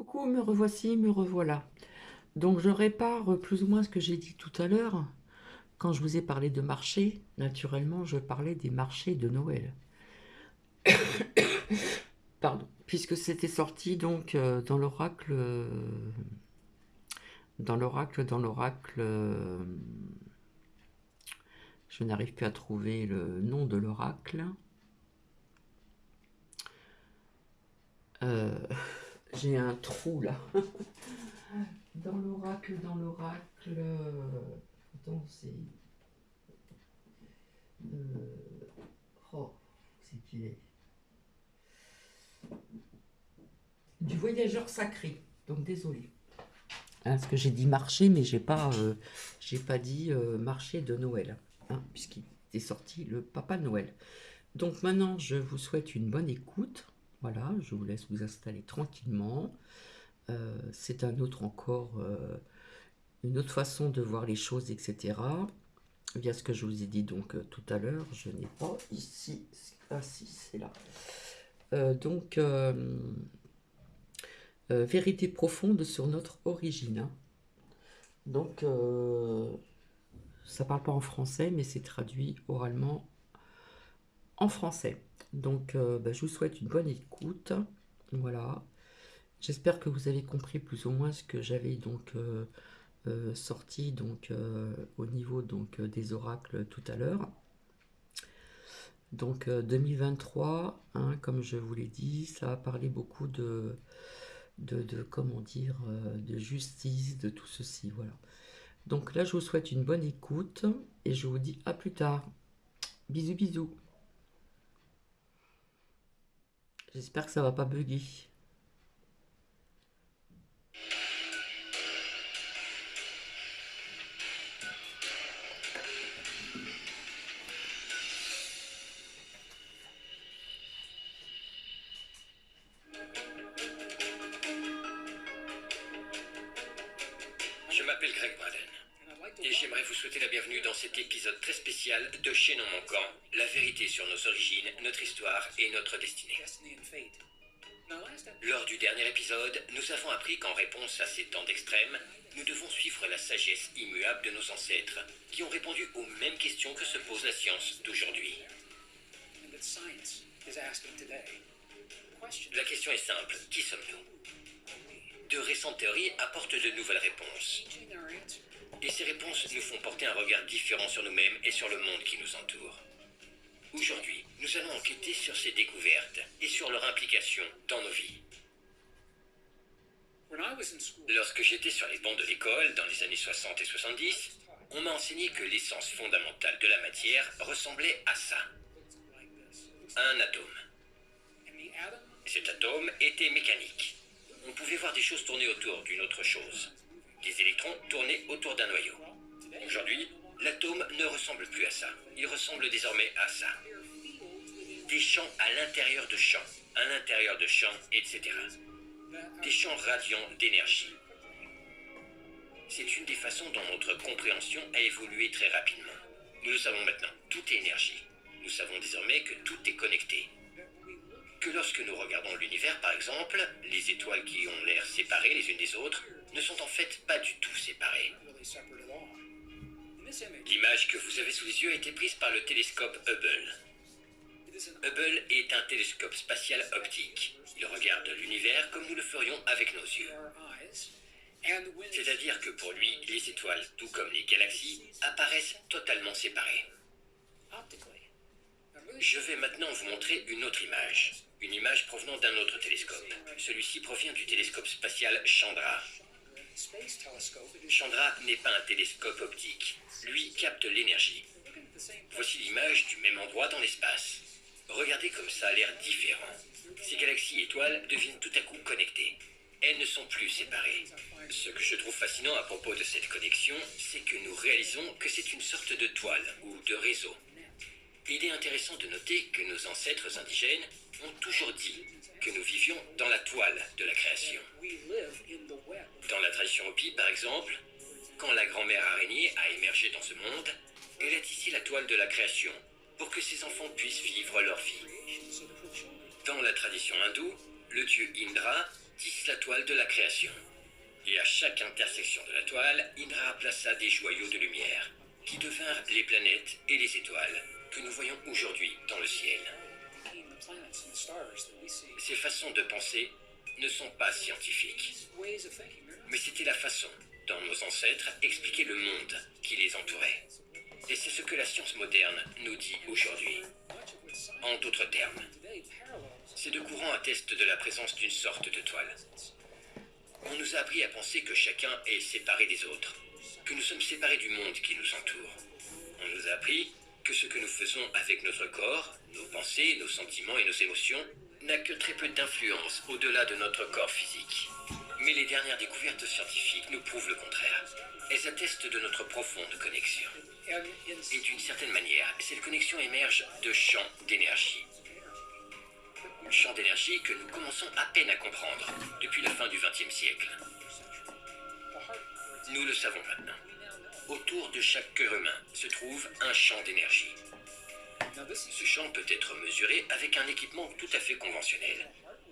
Coucou, me revoici, me revoilà. Donc je répare plus ou moins ce que j'ai dit tout à l'heure. Quand je vous ai parlé de marché, naturellement, je parlais des marchés de Noël. Pardon. Puisque c'était sorti donc dans l'oracle, je n'arrive plus à trouver le nom de l'oracle. Euh, j'ai un trou là. Attends, c'est. Oh, c'est qu'il est. Du voyageur sacré. Donc désolé. Parce que j'ai dit marché, mais j'ai pas dit marché de Noël, hein, puisqu'il est sorti le Papa Noël. Donc maintenant, je vous souhaite une bonne écoute. Voilà, je vous laisse vous installer tranquillement. C'est une autre façon de voir les choses, etc. Via ce que je vous ai dit donc tout à l'heure, je n'ai pas ici. Ah si, c'est là. Vérité profonde sur notre origine, hein. Donc, ça parle pas en français, mais c'est traduit oralement en français. Donc, je vous souhaite une bonne écoute. Voilà. J'espère que vous avez compris plus ou moins ce que j'avais donc sorti donc au niveau donc des oracles tout à l'heure. Donc 2023, hein, comme je vous l'ai dit, ça va parler beaucoup de comment dire, de justice, de tout ceci, voilà. Donc là, je vous souhaite une bonne écoute et je vous dis à plus tard. Bisous, bisous. J'espère que ça va pas bugger. Je m'appelle Greg Braden et j'aimerais vous souhaiter la bienvenue dans cet épisode très spécial de Chez non manquant, la vérité sur nos origines, notre histoire et notre destinée. Lors du dernier épisode, nous avons appris qu'en réponse à ces temps d'extrême, nous devons suivre la sagesse immuable de nos ancêtres, qui ont répondu aux mêmes questions que se pose la science d'aujourd'hui. La question est simple, qui sommes-nous ? De récentes théories apportent de nouvelles réponses. Et ces réponses nous font porter un regard différent sur nous-mêmes et sur le monde qui nous entoure. Aujourd'hui, nous allons enquêter sur ces découvertes et sur leur implication dans nos vies. Lorsque j'étais sur les bancs de l'école, dans les années 60 et 70, on m'a enseigné que l'essence fondamentale de la matière ressemblait à ça. Un atome. Cet atome était mécanique. On pouvait voir des choses tourner autour d'une autre chose. Des électrons tournaient autour d'un noyau. Aujourd'hui, l'atome ne ressemble plus à ça. Il ressemble désormais à ça. Des champs à l'intérieur de champs, etc. Des champs radiants d'énergie. C'est une des façons dont notre compréhension a évolué très rapidement. Nous le savons maintenant, tout est énergie. Nous savons désormais que tout est connecté. Que lorsque nous regardons l'univers, par exemple, les étoiles qui ont l'air séparées les unes des autres ne sont en fait pas du tout séparées. L'image que vous avez sous les yeux a été prise par le télescope Hubble. Hubble est un télescope spatial optique. Il regarde l'univers comme nous le ferions avec nos yeux. C'est-à-dire que pour lui, les étoiles, tout comme les galaxies, apparaissent totalement séparées. Je vais maintenant vous montrer une autre image. Une image provenant d'un autre télescope. Celui-ci provient du télescope spatial Chandra. Chandra n'est pas un télescope optique. Lui capte l'énergie. Voici l'image du même endroit dans l'espace. Regardez comme ça a l'air différent. Ces galaxies étoiles deviennent tout à coup connectées. Elles ne sont plus séparées. Ce que je trouve fascinant à propos de cette connexion, c'est que nous réalisons que c'est une sorte de toile ou de réseau. Il est intéressant de noter que nos ancêtres indigènes ont toujours dit que nous vivions dans la toile de la création. Dans la tradition Hopi, par exemple, quand la grand-mère araignée a émergé dans ce monde, elle a tissé la toile de la création pour que ses enfants puissent vivre leur vie. Dans la tradition hindoue, le dieu Indra tisse tisse la toile de la création. Et à chaque intersection de la toile, Indra plaça des joyaux de lumière, qui devinrent les planètes et les étoiles que nous voyons aujourd'hui dans le ciel. Ces façons de penser ne sont pas scientifiques, mais c'était la façon dont nos ancêtres expliquaient le monde qui les entourait. Et c'est ce que la science moderne nous dit aujourd'hui. En d'autres termes, ces deux courants attestent de la présence d'une sorte de toile. On nous a appris à penser que chacun est séparé des autres, que nous sommes séparés du monde qui nous entoure. On nous a appris que ce que nous faisons avec notre corps, nos pensées, nos sentiments et nos émotions, n'a que très peu d'influence au-delà de notre corps physique. Mais les dernières découvertes scientifiques nous prouvent le contraire. Elles attestent de notre profonde connexion. Et d'une certaine manière, cette connexion émerge de champs d'énergie. Champs d'énergie que nous commençons à peine à comprendre depuis la fin du XXe siècle. Nous le savons maintenant. Autour de chaque cœur humain se trouve un champ d'énergie. Ce champ peut être mesuré avec un équipement tout à fait conventionnel.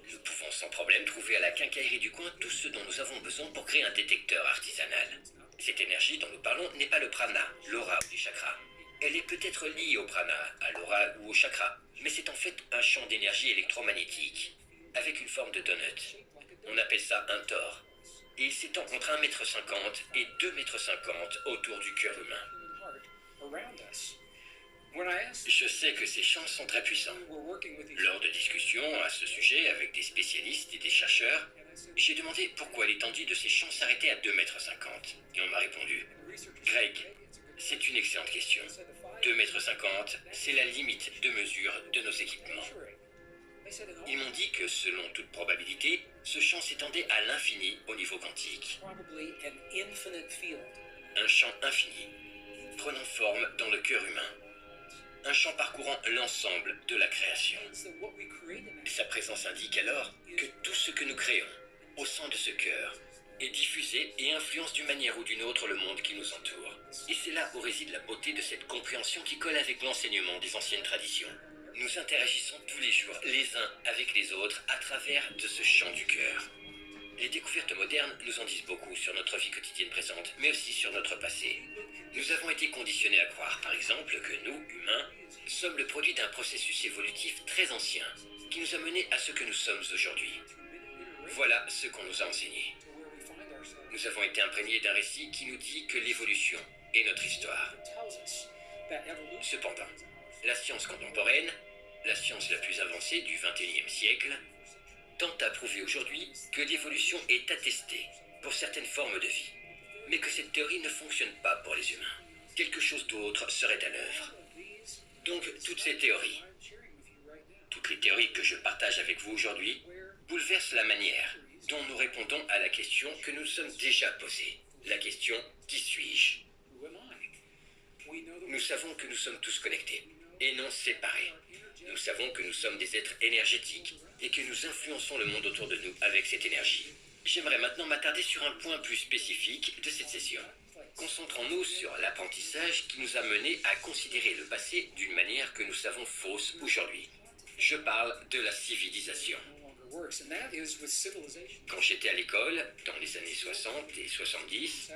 Nous pouvons sans problème trouver à la quincaillerie du coin tout ce dont nous avons besoin pour créer un détecteur artisanal. Cette énergie dont nous parlons n'est pas le prana, l'aura ou les chakras. Elle est peut-être liée au prana, à l'aura ou au chakra, mais c'est en fait un champ d'énergie électromagnétique, avec une forme de donut. On appelle ça un tor. Et il s'étend entre 1,50 m et 2,50 m autour du cœur humain. Je sais que ces champs sont très puissants. Lors de discussions à ce sujet avec des spécialistes et des chercheurs, j'ai demandé pourquoi l'étendue de ces champs s'arrêtait à 2,50 m. Et on m'a répondu, Greg, c'est une excellente question. 2,50 m, c'est la limite de mesure de nos équipements. Ils m'ont dit que, selon toute probabilité, ce champ s'étendait à l'infini au niveau quantique. Un champ infini, prenant forme dans le cœur humain. Un champ parcourant l'ensemble de la création. Sa présence indique alors que tout ce que nous créons, au sein de ce cœur, est diffusé et influence d'une manière ou d'une autre le monde qui nous entoure. Et c'est là où réside la beauté de cette compréhension qui colle avec l'enseignement des anciennes traditions. Nous interagissons tous les jours, les uns avec les autres, à travers de ce champ du cœur. Les découvertes modernes nous en disent beaucoup sur notre vie quotidienne présente, mais aussi sur notre passé. Nous avons été conditionnés à croire, par exemple, que nous, humains, sommes le produit d'un processus évolutif très ancien, qui nous a menés à ce que nous sommes aujourd'hui. Voilà ce qu'on nous a enseigné. Nous avons été imprégnés d'un récit qui nous dit que l'évolution est notre histoire. Cependant, la science contemporaine, la science la plus avancée du XXIe siècle, tente à prouver aujourd'hui que l'évolution est attestée pour certaines formes de vie, mais que cette théorie ne fonctionne pas pour les humains. Quelque chose d'autre serait à l'œuvre. Donc, toutes ces théories, toutes les théories que je partage avec vous aujourd'hui, bouleversent la manière dont nous répondons à la question que nous sommes déjà posée. La question « Qui suis-je » Nous savons que nous sommes tous connectés et non séparés. Nous savons que nous sommes des êtres énergétiques et que nous influençons le monde autour de nous avec cette énergie. J'aimerais maintenant m'attarder sur un point plus spécifique de cette session. Concentrons-nous sur l'apprentissage qui nous a menés à considérer le passé d'une manière que nous savons fausse aujourd'hui. Je parle de la civilisation. Quand j'étais à l'école, dans les années 60 et 70,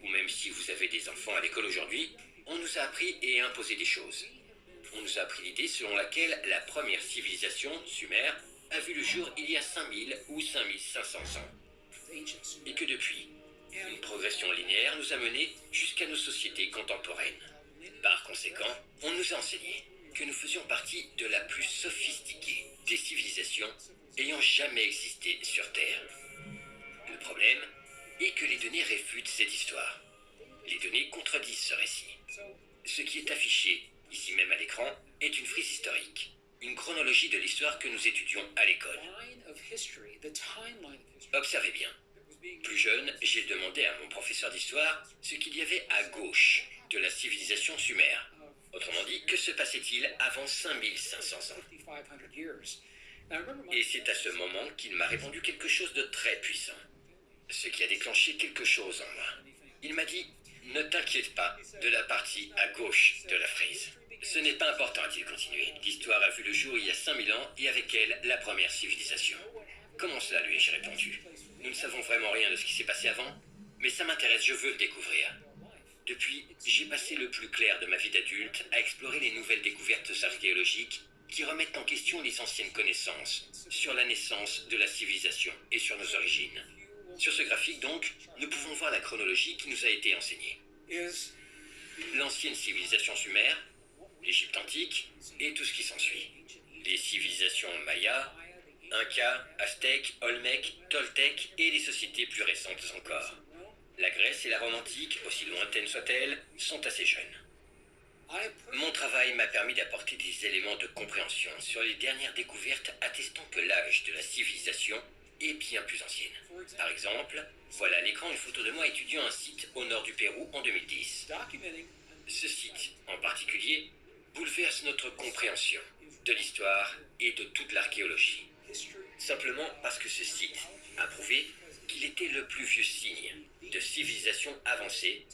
ou même si vous avez des enfants à l'école aujourd'hui, on nous a appris et imposé des choses. On nous a appris l'idée selon laquelle la première civilisation, Sumer, a vu le jour il y a 5000 ou 5500 ans. Et que depuis, une progression linéaire nous a menés jusqu'à nos sociétés contemporaines. Par conséquent, on nous a enseigné que nous faisions partie de la plus sophistiquée des civilisations ayant jamais existé sur Terre. Le problème est que les données réfutent cette histoire. Les données contredisent ce récit. Ce qui est affiché, ici même à l'écran, est une frise historique, une chronologie de l'histoire que nous étudions à l'école. Observez bien. Plus jeune, j'ai demandé à mon professeur d'histoire ce qu'il y avait à gauche de la civilisation sumère. Autrement dit, que se passait-il avant 5500 ans? Et c'est à ce moment qu'il m'a répondu quelque chose de très puissant. Ce qui a déclenché quelque chose en moi. Il m'a dit, ne t'inquiète pas de la partie à gauche de la frise. Ce n'est pas important, a-t-il continué. L'histoire a vu le jour il y a 5000 ans et avec elle, la première civilisation. Comment cela, lui ai-je répondu. Nous ne savons vraiment rien de ce qui s'est passé avant, mais ça m'intéresse, je veux le découvrir. Depuis, j'ai passé le plus clair de ma vie d'adulte à explorer les nouvelles découvertes archéologiques qui remettent en question les anciennes connaissances sur la naissance de la civilisation et sur nos origines. Sur ce graphique, donc, nous pouvons voir la chronologie qui nous a été enseignée. L'ancienne civilisation sumère, l'Égypte antique et tout ce qui s'ensuit. Les civilisations mayas, Inca, Aztèques, Olmèques, Toltèques et les sociétés plus récentes encore. La Grèce et la Rome antique, aussi lointaines soient-elles, sont assez jeunes. Mon travail m'a permis d'apporter des éléments de compréhension sur les dernières découvertes attestant que l'âge de la civilisation est bien plus ancienne. Par exemple, voilà à l'écran une photo de moi étudiant un site au nord du Pérou en 2010. Ce site, en particulier, bouleverse notre compréhension de l'histoire et de toute l'archéologie. Simplement parce que ce site a prouvé qu'il était le plus vieux signe de civilisation avancée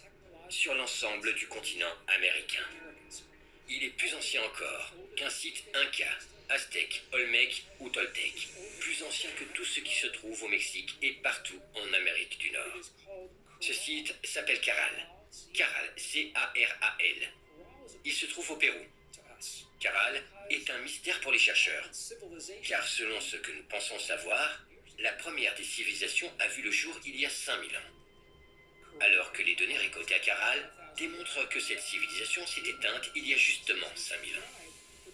sur l'ensemble du continent américain. Il est plus ancien encore qu'un site Inca, Aztèque, Olmèque ou Toltèque, plus ancien que tout ce qui se trouve au Mexique et partout en Amérique du Nord. Ce site s'appelle Caral. Caral, C-A-R-A-L. Il se trouve au Pérou. Caral est un mystère pour les chercheurs, car selon ce que nous pensons savoir, la première des civilisations a vu le jour il y a 5000 ans. Alors que les données récoltées à Caral démontrent que cette civilisation s'est éteinte il y a justement 5000 ans,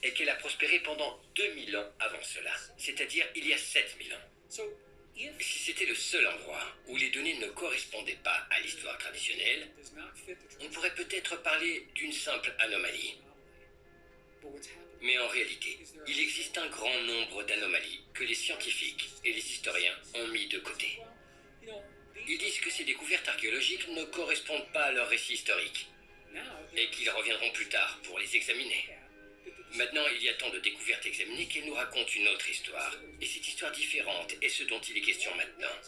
et qu'elle a prospéré pendant 2000 ans avant cela, c'est-à-dire il y a 7000 ans. Si c'était le seul endroit où les données ne correspondaient pas à l'histoire traditionnelle, on pourrait peut-être parler d'une simple anomalie. Mais en réalité, il existe un grand nombre d'anomalies que les scientifiques et les historiens ont mis de côté. Ils disent que ces découvertes archéologiques ne correspondent pas à leur récit historique et qu'ils reviendront plus tard pour les examiner. Maintenant, il y a tant de découvertes examinées qu'elles nous racontent une autre histoire. Et cette histoire différente est ce dont il est question maintenant.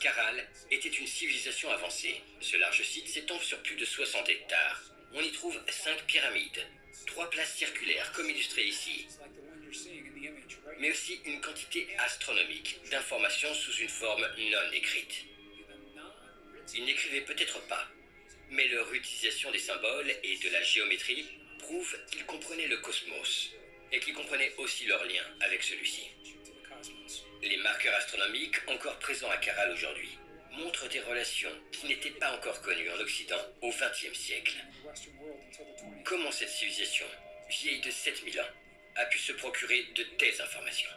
Caral était une civilisation avancée. Ce large site s'étend sur plus de 60 hectares. On y trouve 5 pyramides, 3 places circulaires comme illustré ici, mais aussi une quantité astronomique d'informations sous une forme non écrite. Ils n'écrivaient peut-être pas, mais leur utilisation des symboles et de la géométrie prouve qu'ils comprenaient le cosmos et qu'ils comprenaient aussi leur lien avec celui-ci. Les marqueurs astronomiques encore présents à Caral aujourd'hui montrent des relations qui n'étaient pas encore connues en Occident au XXe siècle. Comment cette civilisation, vieille de 7000 ans, a pu se procurer de telles informations?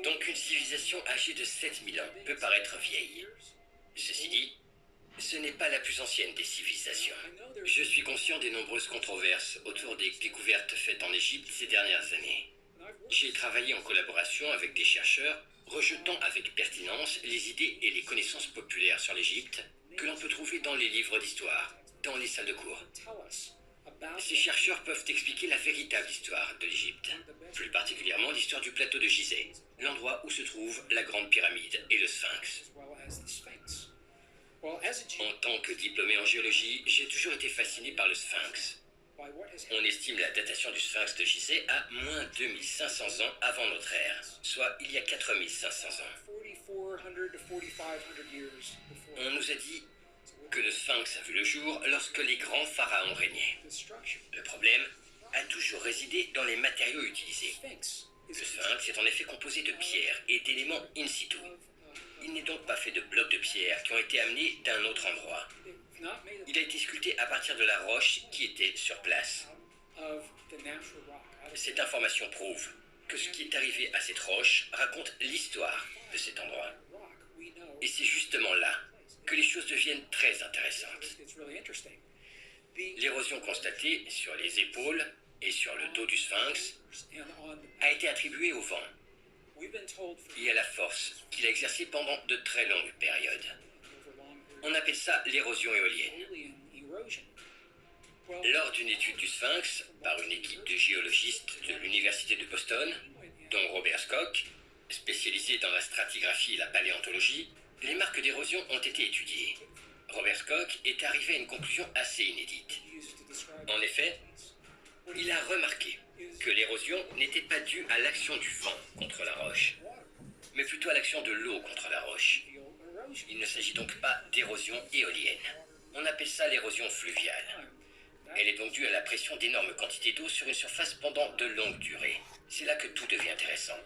Donc une civilisation âgée de 7000 ans peut paraître vieille. Ceci dit, ce n'est pas la plus ancienne des civilisations. Je suis conscient des nombreuses controverses autour des découvertes faites en Égypte ces dernières années. J'ai travaillé en collaboration avec des chercheurs, rejetant avec pertinence les idées et les connaissances populaires sur l'Égypte que l'on peut trouver dans les livres d'histoire, dans les salles de cours. Ces chercheurs peuvent expliquer la véritable histoire de l'Égypte, plus particulièrement l'histoire du plateau de Gizeh, l'endroit où se trouve la Grande Pyramide et le Sphinx. En tant que diplômé en géologie, j'ai toujours été fasciné par le Sphinx. On estime la datation du Sphinx de Gizeh à moins 2500 ans avant notre ère, soit il y a 4500 ans. On nous a dit que le Sphinx a vu le jour lorsque les grands pharaons régnaient. Le problème a toujours résidé dans les matériaux utilisés. Le Sphinx est en effet composé de pierres et d'éléments in situ. Il n'est donc pas fait de blocs de pierre qui ont été amenés d'un autre endroit. Il a été sculpté à partir de la roche qui était sur place. Cette information prouve que ce qui est arrivé à cette roche raconte l'histoire de cet endroit. Et c'est justement là que les choses deviennent très intéressantes. L'érosion constatée sur les épaules et sur le dos du Sphinx a été attribuée au vent et à la force qu'il a exercée pendant de très longues périodes. On appelle ça l'érosion éolienne. Lors d'une étude du Sphinx par une équipe de géologistes de l'université de Boston, dont Robert Schoch, spécialisé dans la stratigraphie et la paléontologie, les marques d'érosion ont été étudiées. Robert Schoch est arrivé à une conclusion assez inédite. En effet, il a remarqué que l'érosion n'était pas due à l'action du vent contre la roche, mais plutôt à l'action de l'eau contre la roche. Il ne s'agit donc pas d'érosion éolienne. On appelle ça l'érosion fluviale. Elle est donc due à la pression d'énormes quantités d'eau sur une surface pendant de longues durées. C'est là que tout devient intéressant.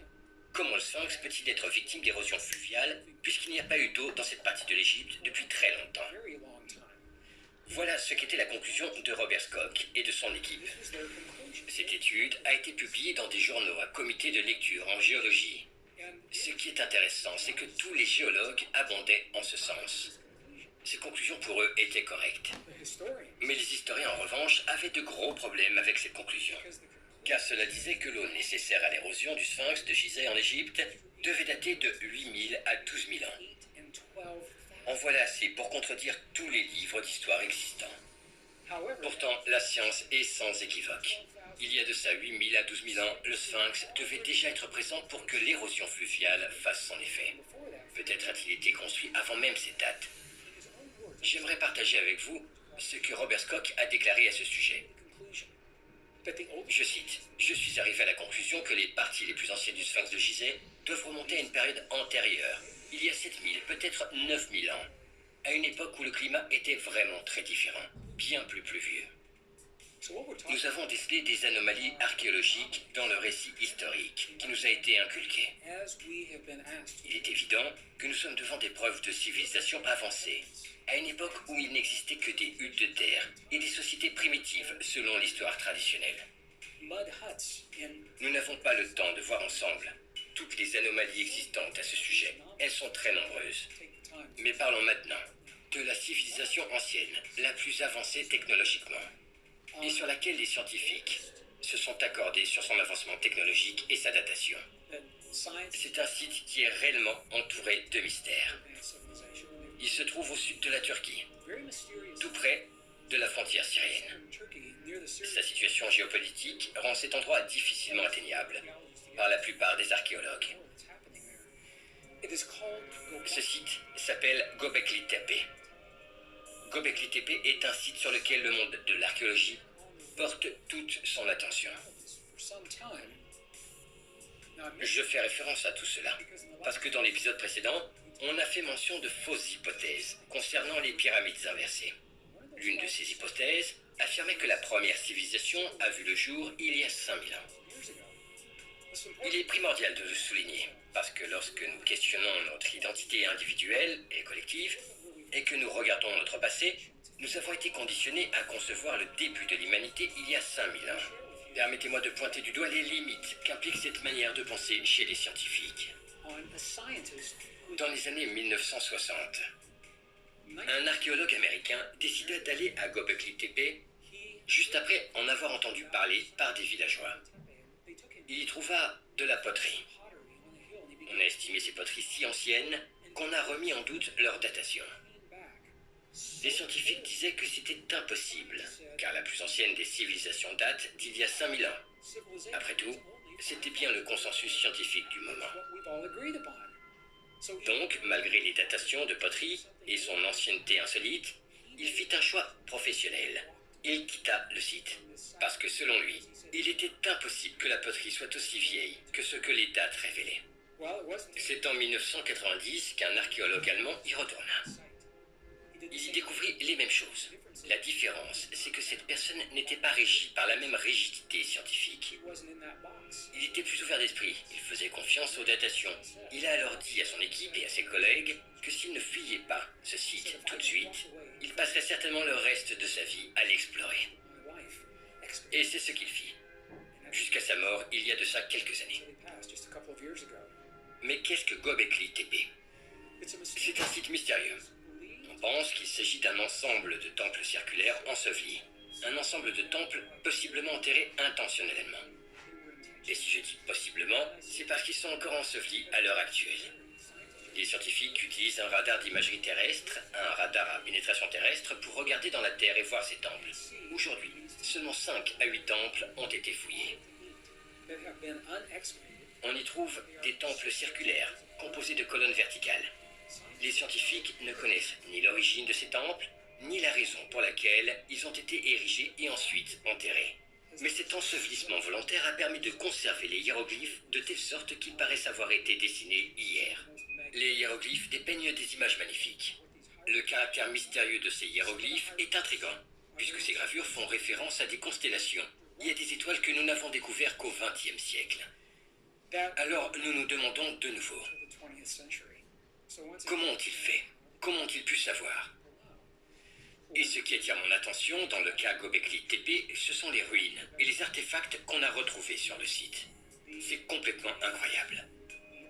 Comment le Sphinx peut-il être victime d'érosion fluviale puisqu'il n'y a pas eu d'eau dans cette partie de l'Égypte depuis très longtemps? Voilà ce qu'était la conclusion de Robert Schoch et de son équipe. Cette étude a été publiée dans des journaux à comité de lecture en géologie. Ce qui est intéressant, c'est que tous les géologues abondaient en ce sens. Ces conclusions pour eux étaient correctes. Mais les historiens, en revanche, avaient de gros problèmes avec cette conclusion. Car cela disait que l'eau nécessaire à l'érosion du Sphinx de Gizeh en Égypte devait dater de 8000 à 12 000 ans. En voilà assez pour contredire tous les livres d'histoire existants. Pourtant, la science est sans équivoque. Il y a de ça 8000 à 12 000 ans, le Sphinx devait déjà être présent pour que l'érosion fluviale fasse son effet. Peut-être a-t-il été construit avant même cette date. J'aimerais partager avec vous ce que Robert Schoch a déclaré à ce sujet. Je cite, « Je suis arrivé à la conclusion que les parties les plus anciennes du Sphinx de Gizeh doivent remonter à une période antérieure, il y a 7000, peut-être 9000 ans, à une époque où le climat était vraiment très différent, bien plus pluvieux. Nous avons décelé des anomalies archéologiques dans le récit historique qui nous a été inculqué. Il est évident que nous sommes devant des preuves de civilisation avancée, à une époque où il n'existait que des huttes de terre et des sociétés primitives selon l'histoire traditionnelle. Nous n'avons pas le temps de voir ensemble toutes les anomalies existantes à ce sujet. Elles sont très nombreuses. Mais parlons maintenant de la civilisation ancienne, la plus avancée technologiquement, et sur laquelle les scientifiques se sont accordés sur son avancement technologique et sa datation. C'est un site qui est réellement entouré de mystères. Il se trouve au sud de la Turquie, tout près de la frontière syrienne. Sa situation géopolitique rend cet endroit difficilement atteignable par la plupart des archéologues. Ce site s'appelle Göbekli Tepe. Göbekli Tepe est un site sur lequel le monde de l'archéologie porte toute son attention. Je fais référence à tout cela parce que dans l'épisode précédent, on a fait mention de fausses hypothèses concernant les pyramides inversées. L'une de ces hypothèses affirmait que la première civilisation a vu le jour il y a 5000 ans. Il est primordial de le souligner, parce que lorsque nous questionnons notre identité individuelle et collective, et que nous regardons notre passé, nous avons été conditionnés à concevoir le début de l'humanité il y a 5000 ans. Permettez-moi de pointer du doigt les limites qu'implique cette manière de penser chez les scientifiques. Dans les années 1960, un archéologue américain décida d'aller à Göbekli Tepe juste après en avoir entendu parler par des villageois. Il y trouva de la poterie. On a estimé ces poteries si anciennes qu'on a remis en doute leur datation. Les scientifiques disaient que c'était impossible, car la plus ancienne des civilisations date d'il y a 5000 ans. Après tout, c'était bien le consensus scientifique du moment. Donc, malgré les datations de poterie et son ancienneté insolite, il fit un choix professionnel. Il quitta le site, parce que selon lui, il était impossible que la poterie soit aussi vieille que ce que les dates révélaient. C'est en 1990 qu'un archéologue allemand y retourna. Il y découvrit les mêmes choses. La différence, c'est que cette personne n'était pas régie par la même rigidité scientifique. Il était plus ouvert d'esprit, il faisait confiance aux datations. Il a alors dit à son équipe et à ses collègues que s'il ne fuyait pas ce site tout de suite, il passerait certainement le reste de sa vie à l'explorer. Et c'est ce qu'il fit, jusqu'à sa mort il y a de ça quelques années. Mais qu'est-ce que Göbekli Tepe? C'est un site mystérieux. On pense qu'il s'agit d'un ensemble de temples circulaires ensevelis. Un ensemble de temples possiblement enterrés intentionnellement. Et si je dis possiblement, c'est parce qu'ils sont encore ensevelis à l'heure actuelle. Les scientifiques utilisent un radar d'imagerie terrestre, un radar à pénétration terrestre, pour regarder dans la Terre et voir ces temples. Aujourd'hui, seulement 5 à 8 temples ont été fouillés. On y trouve des temples circulaires, composés de colonnes verticales. Les scientifiques ne connaissent ni l'origine de ces temples, ni la raison pour laquelle ils ont été érigés et ensuite enterrés. Mais cet ensevelissement volontaire a permis de conserver les hiéroglyphes de telle sorte qu'ils paraissent avoir été dessinés hier. Les hiéroglyphes dépeignent des images magnifiques. Le caractère mystérieux de ces hiéroglyphes est intrigant, puisque ces gravures font référence à des constellations et à des étoiles que nous n'avons découvertes qu'au XXe siècle. Alors nous nous demandons de nouveau, comment ont-ils fait? Comment ont-ils pu savoir? Et ce qui attire mon attention dans le cas Göbekli Tepe, ce sont les ruines et les artefacts qu'on a retrouvés sur le site. C'est complètement incroyable.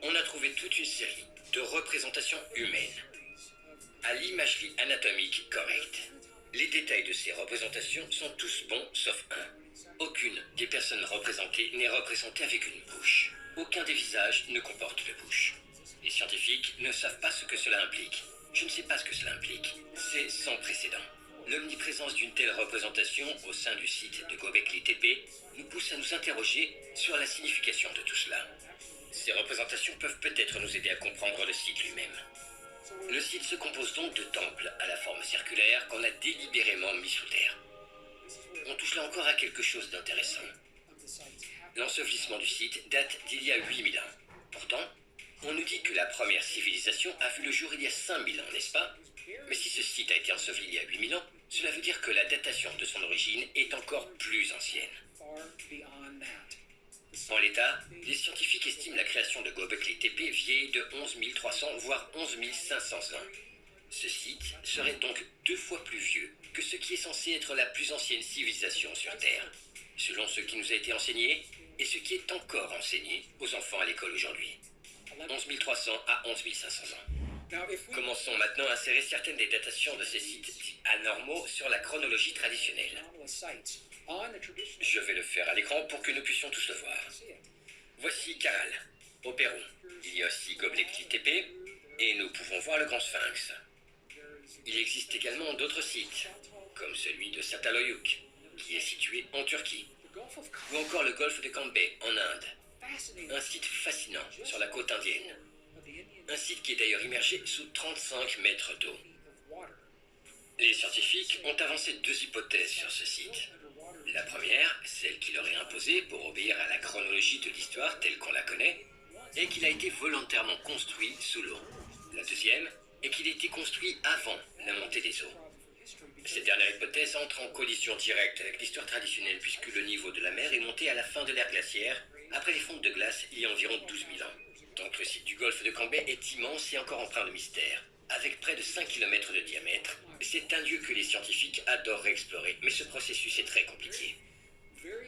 On a trouvé toute une série de représentations humaines, à l'imagerie anatomique correcte. Les détails de ces représentations sont tous bons sauf un. Aucune des personnes représentées n'est représentée avec une bouche. Aucun des visages ne comporte de bouche. Les scientifiques ne savent pas ce que cela implique. Je ne sais pas ce que cela implique. C'est sans précédent. L'omniprésence d'une telle représentation au sein du site de Göbekli Tepe nous pousse à nous interroger sur la signification de tout cela. Ces représentations peuvent peut-être nous aider à comprendre le site lui-même. Le site se compose donc de temples à la forme circulaire qu'on a délibérément mis sous terre. On touche là encore à quelque chose d'intéressant. L'ensevelissement du site date d'il y a 8000 ans. Pourtant, on nous dit que la première civilisation a vu le jour il y a 5000 ans, n'est-ce pas? Mais si ce site a été enseveli il y a 8000 ans, cela veut dire que la datation de son origine est encore plus ancienne. En l'état, les scientifiques estiment la création de Göbekli Tepe vieille de 11 300 voire 11 500 ans. Ce site serait donc 2 fois plus vieux que ce qui est censé être la plus ancienne civilisation sur Terre, selon ce qui nous a été enseigné et ce qui est encore enseigné aux enfants à l'école aujourd'hui. 11 300 à 11 500 ans. Commençons maintenant à insérer certaines des datations de ces sites dits anormaux sur la chronologie traditionnelle. Je vais le faire à l'écran pour que nous puissions tous le voir. Voici Caral, au Pérou. Il y a aussi Göbekli Tepe, et nous pouvons voir le Grand Sphinx. Il existe également d'autres sites, comme celui de Çatalhöyük, qui est situé en Turquie, ou encore le golfe de Cambay, en Inde. Un site fascinant sur la côte indienne. Un site qui est d'ailleurs immergé sous 35 mètres d'eau. Les scientifiques ont avancé 2 hypothèses sur ce site. La première, celle qu'il aurait imposée pour obéir à la chronologie de l'histoire telle qu'on la connaît, est qu'il a été volontairement construit sous l'eau. La deuxième est qu'il a été construit avant la montée des eaux. Cette dernière hypothèse entre en collision directe avec l'histoire traditionnelle puisque le niveau de la mer est monté à la fin de l'ère glaciaire, après les fontes de glace il y a environ 12 000 ans. Donc le site du golfe de Cambay est immense et encore empreint de mystère. Avec près de 5 km de diamètre, c'est un lieu que les scientifiques adoreraient explorer, mais ce processus est très compliqué.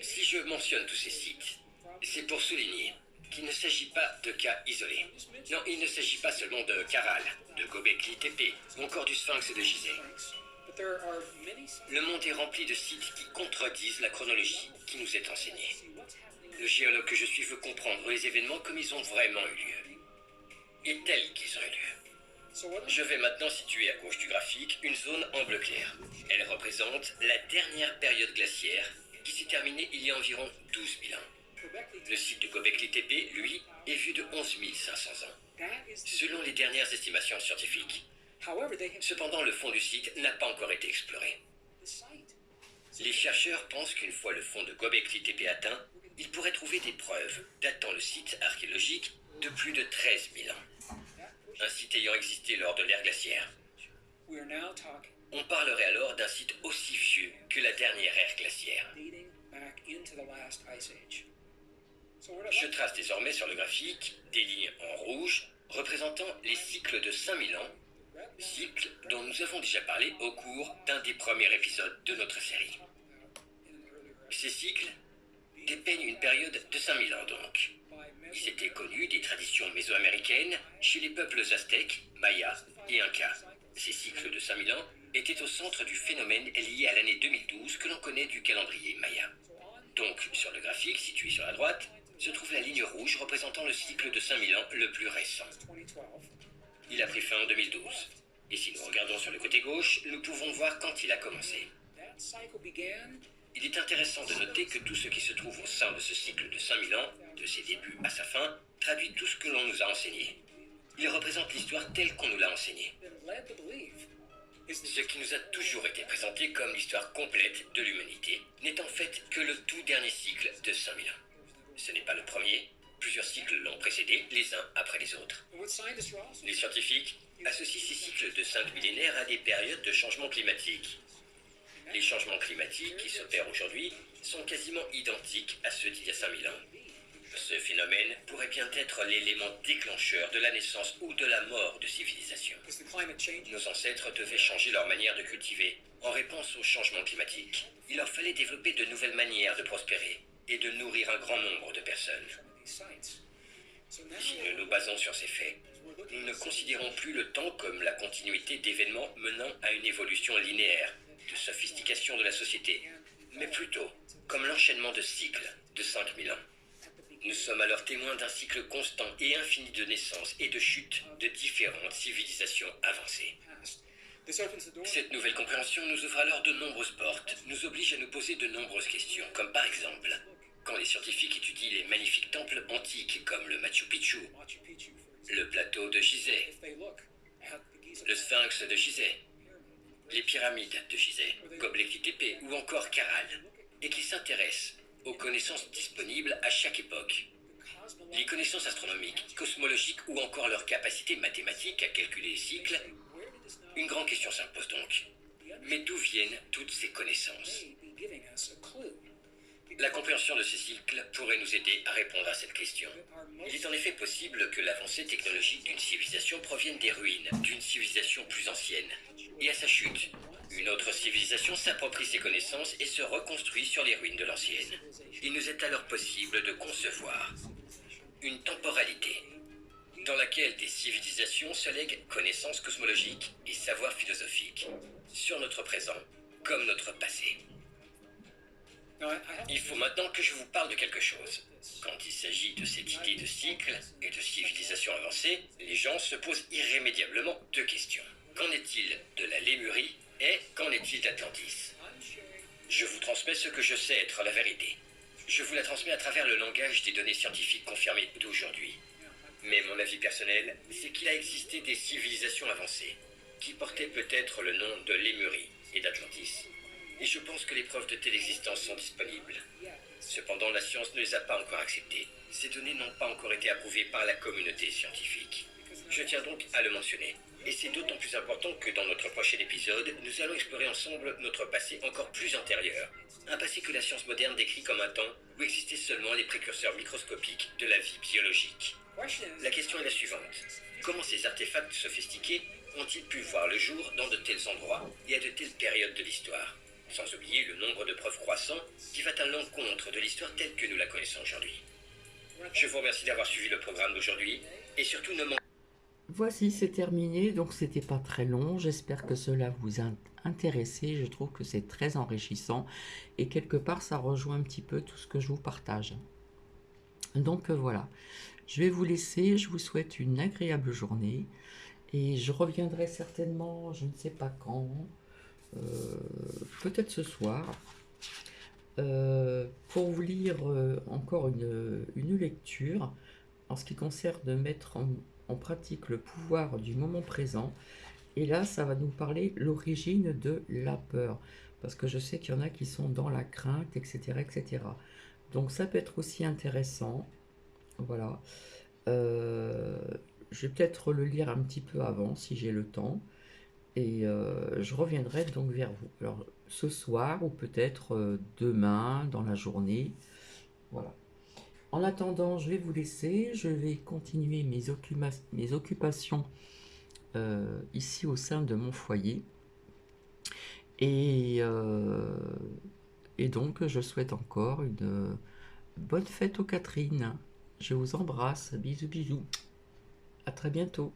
Si je mentionne tous ces sites, c'est pour souligner qu'il ne s'agit pas de cas isolés. Non, il ne s'agit pas seulement de Caral, de Göbekli Tepe, ou encore du Sphinx de Gizeh. Le monde est rempli de sites qui contredisent la chronologie qui nous est enseignée. Le géologue que je suis veut comprendre les événements comme ils ont vraiment eu lieu, et tels qu'ils ont eu lieu. Je vais maintenant situer à gauche du graphique une zone en bleu clair. Elle représente la dernière période glaciaire qui s'est terminée il y a environ 12 000 ans. Le site de Göbekli Tepe, lui, est vu de 11 500 ans, selon les dernières estimations scientifiques. Cependant, le fond du site n'a pas encore été exploré. Les chercheurs pensent qu'une fois le fond de Göbekli Tepe atteint, ils pourraient trouver des preuves datant le site archéologique de plus de 13 000 ans. Un site ayant existé lors de l'ère glaciaire. On parlerait alors d'un site aussi vieux que la dernière ère glaciaire. Je trace désormais sur le graphique des lignes en rouge représentant les cycles de 5000 ans, cycles dont nous avons déjà parlé au cours d'un des premiers épisodes de notre série. Ces cycles dépeignent une période de 5000 ans donc. Ils étaient connus des traditions mésoaméricaines chez les peuples aztèques, mayas et incas. Ces cycles de 5000 ans étaient au centre du phénomène lié à l'année 2012 que l'on connaît du calendrier maya. Donc, sur le graphique situé sur la droite, se trouve la ligne rouge représentant le cycle de 5000 ans le plus récent. Il a pris fin en 2012. Et si nous regardons sur le côté gauche, nous pouvons voir quand il a commencé. Il est intéressant de noter que tout ce qui se trouve au sein de ce cycle de 5000 ans, de ses débuts à sa fin, traduit tout ce que l'on nous a enseigné. Il représente l'histoire telle qu'on nous l'a enseignée. Ce qui nous a toujours été présenté comme l'histoire complète de l'humanité n'est en fait que le tout dernier cycle de 5000 ans. Ce n'est pas le premier, plusieurs cycles l'ont précédé, les uns après les autres. Les scientifiques associent ces cycles de 5 millénaires à des périodes de changement climatique. Les changements climatiques qui s'opèrent aujourd'hui sont quasiment identiques à ceux d'il y a 5000 ans. Ce phénomène pourrait bien être l'élément déclencheur de la naissance ou de la mort de civilisations. Nos ancêtres devaient changer leur manière de cultiver en réponse au changement climatique. Il leur fallait développer de nouvelles manières de prospérer et de nourrir un grand nombre de personnes. Si nous nous basons sur ces faits, nous ne considérons plus le temps comme la continuité d'événements menant à une évolution linéaire, de sophistication de la société, mais plutôt comme l'enchaînement de cycles de 5000 ans. Nous sommes alors témoins d'un cycle constant et infini de naissances et de chutes de différentes civilisations avancées. Cette nouvelle compréhension nous ouvre alors de nombreuses portes, nous oblige à nous poser de nombreuses questions, comme par exemple, quand les scientifiques étudient les magnifiques temples antiques comme le Machu Picchu, le plateau de Gizeh, le Sphinx de Gizeh, les pyramides de Gizeh, Göbekli Tepe ou encore Caral, et qui s'intéressent aux connaissances disponibles à chaque époque. Les connaissances astronomiques, cosmologiques ou encore leur capacité mathématique à calculer les cycles, une grande question s'impose donc. Mais d'où viennent toutes ces connaissances? La compréhension de ces cycles pourrait nous aider à répondre à cette question. Il est en effet possible que l'avancée technologique d'une civilisation provienne des ruines d'une civilisation plus ancienne. Et à sa chute, une autre civilisation s'approprie ces connaissances et se reconstruit sur les ruines de l'ancienne. Il nous est alors possible de concevoir une temporalité dans laquelle des civilisations se lèguent connaissances cosmologiques et savoirs philosophiques sur notre présent comme notre passé. Il faut maintenant que je vous parle de quelque chose. Quand il s'agit de cette idée de cycle et de civilisation avancée, les gens se posent irrémédiablement deux questions. Qu'en est-il de la Lémurie et qu'en est-il d'Atlantis? Je vous transmets ce que je sais être la vérité. Je vous la transmets à travers le langage des données scientifiques confirmées d'aujourd'hui. Mais mon avis personnel, c'est qu'il a existé des civilisations avancées, qui portaient peut-être le nom de Lémurie et d'Atlantis. Et je pense que les preuves de telle existence sont disponibles. Cependant, la science ne les a pas encore acceptées. Ces données n'ont pas encore été approuvées par la communauté scientifique. Je tiens donc à le mentionner. Et c'est d'autant plus important que dans notre prochain épisode, nous allons explorer ensemble notre passé encore plus antérieur. Un passé que la science moderne décrit comme un temps où existaient seulement les précurseurs microscopiques de la vie biologique. La question est la suivante. Comment ces artefacts sophistiqués ont-ils pu voir le jour dans de tels endroits et à de telles périodes de l'histoire? Sans oublier le nombre de preuves croissant qui va à l'encontre de l'histoire telle que nous la connaissons aujourd'hui. Je vous remercie d'avoir suivi le programme d'aujourd'hui et surtout ne manquez. Voici, c'est terminé, donc c'était pas très long. J'espère que cela vous a intéressé. Je trouve que c'est très enrichissant et quelque part ça rejoint un petit peu tout ce que je vous partage. Donc voilà, je vais vous laisser. Je vous souhaite une agréable journée et je reviendrai certainement, je ne sais pas quand, peut-être ce soir, pour vous lire encore une lecture en ce qui concerne de mettre en pratique le pouvoir du moment présent. Et là, ça va nous parler l'origine de la peur. Parce que je sais qu'il y en a qui sont dans la crainte, etc., etc. Donc ça peut être aussi intéressant. Voilà. Je vais peut-être le lire un petit peu avant, si j'ai le temps. Et je reviendrai donc vers vous. Alors, ce soir, ou peut-être demain, dans la journée. Voilà. En attendant, je vais vous laisser. Je vais continuer mes occupations ici au sein de mon foyer. Et donc, je souhaite encore une bonne fête aux Catherine. Je vous embrasse. Bisous, bisous. À très bientôt.